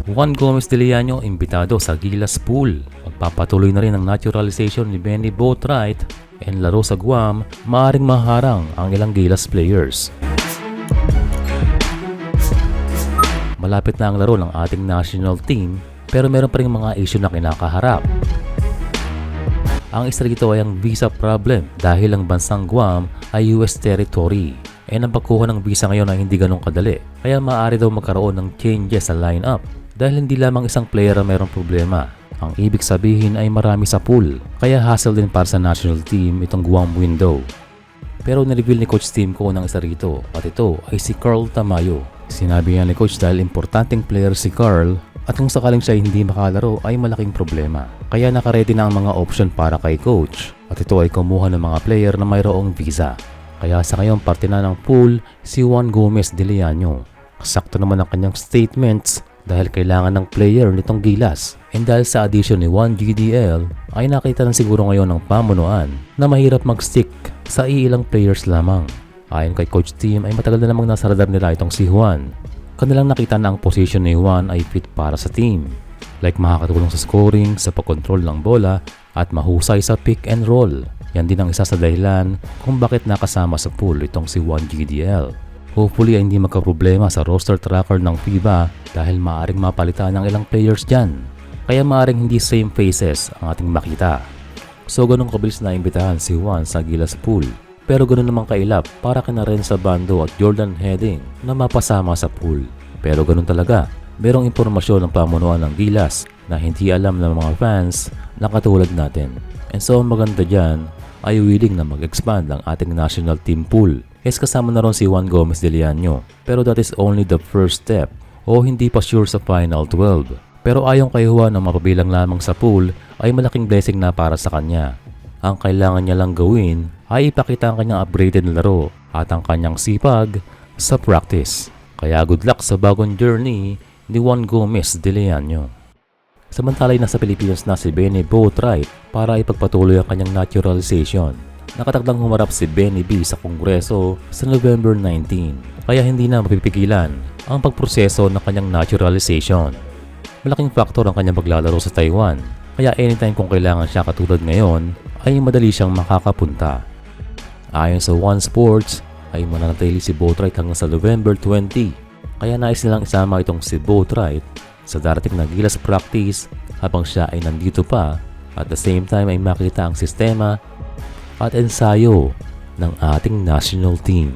Juan Gomez de Leano imbitado sa Gilas Pool. Magpapatuloy na rin ang naturalization ni Benny Boatwright and laro sa Guam, maaaring maharang ang ilang Gilas players. Malapit na ang laro ng ating national team pero meron pa rin mga issue na kinakaharap. Ang isa rito ay ang visa problem dahil ang bansang Guam ay US territory. Ang pagkuha ng visa ngayon ay hindi ganun kadali, kaya maaari daw magkaroon ng changes sa lineup dahil hindi lamang isang player ang mayroong problema. Ang ibig sabihin ay marami sa pool, kaya hassle din para sa national team itong Guam window. Pero nireveal ni Coach Tim Ko ng isa rito at ito ay si Carl Tamayo. Sinabi niya ni Coach dahil importanteng player si Carl at kung sakaling siya hindi makalaro ay malaking problema. Kaya nakaredy na ang mga option para kay Coach at ito ay kumuha ng mga player na mayroong visa. Kaya sa ngayon parte na ng pool si Juan Gomez de Leano. Sakto naman ang kanyang statements dahil kailangan ng player nitong Gilas. And dahil sa addition ni Juan GDL ay nakita na siguro ngayon ng pamunuan na mahirap mag-stick sa iilang players lamang. Ayon kay Coach Tim ay matagal na namang nasa radar nila itong si Juan. Kanilang nakita na ang position ni Juan ay fit para sa team. Like makakatulong sa scoring, sa pagkontrol ng bola at mahusay sa pick and roll. Yan din ang isa sa dahilan kung bakit nakasama sa pool itong si Juan GDL. Hopefully ay hindi magkaproblema sa roster tracker ng FIBA dahil maaaring mapalitan ng ilang players dyan. Kaya maaaring hindi same faces ang ating makita. So ganun kabilis na imbitahan si Juan sa Gilas Pool. Pero ganun naman kailap para kina Renza Bando at Jordan Heading na mapasama sa pool. Pero ganun talaga, merong impormasyon ng pamunuan ng Gilas na hindi alam ng mga fans na katulad natin. And so ang maganda dyan ay willing na mag-expand ang ating national team pool. Yes, kasama na ron si Juan Gomez de Leano. Pero that is only the first step o hindi pa sure sa final 12. Pero ayon kay Juan na mapabilang lamang sa pool ay malaking blessing na para sa kanya. Ang kailangan niya lang gawin ay ipakita ang kanyang upgraded na laro at ang kanyang sipag sa practice. Kaya good luck sa bagong journey ni Juan Gomez de Leano. Samantalay nasa Pilipinas na si Benny Boatwright para ipagpatuloy ang kanyang naturalization. Nakatakdang humarap si Benny B sa Kongreso sa November 19, kaya hindi na mapipigilan ang pagproseso ng kanyang naturalization. Malaking faktor ang kanyang paglalaro sa Taiwan, kaya anytime kung kailangan siya katulad ngayon ay madali siyang makakapunta. Ayon sa One Sports ay mananatili si Boatwright hanggang sa November 20, kaya nais nilang isama itong si Boatwright sa darating na Gilas practice habang siya ay nandito pa at the same time ay makita ang sistema at ensayo ng ating national team.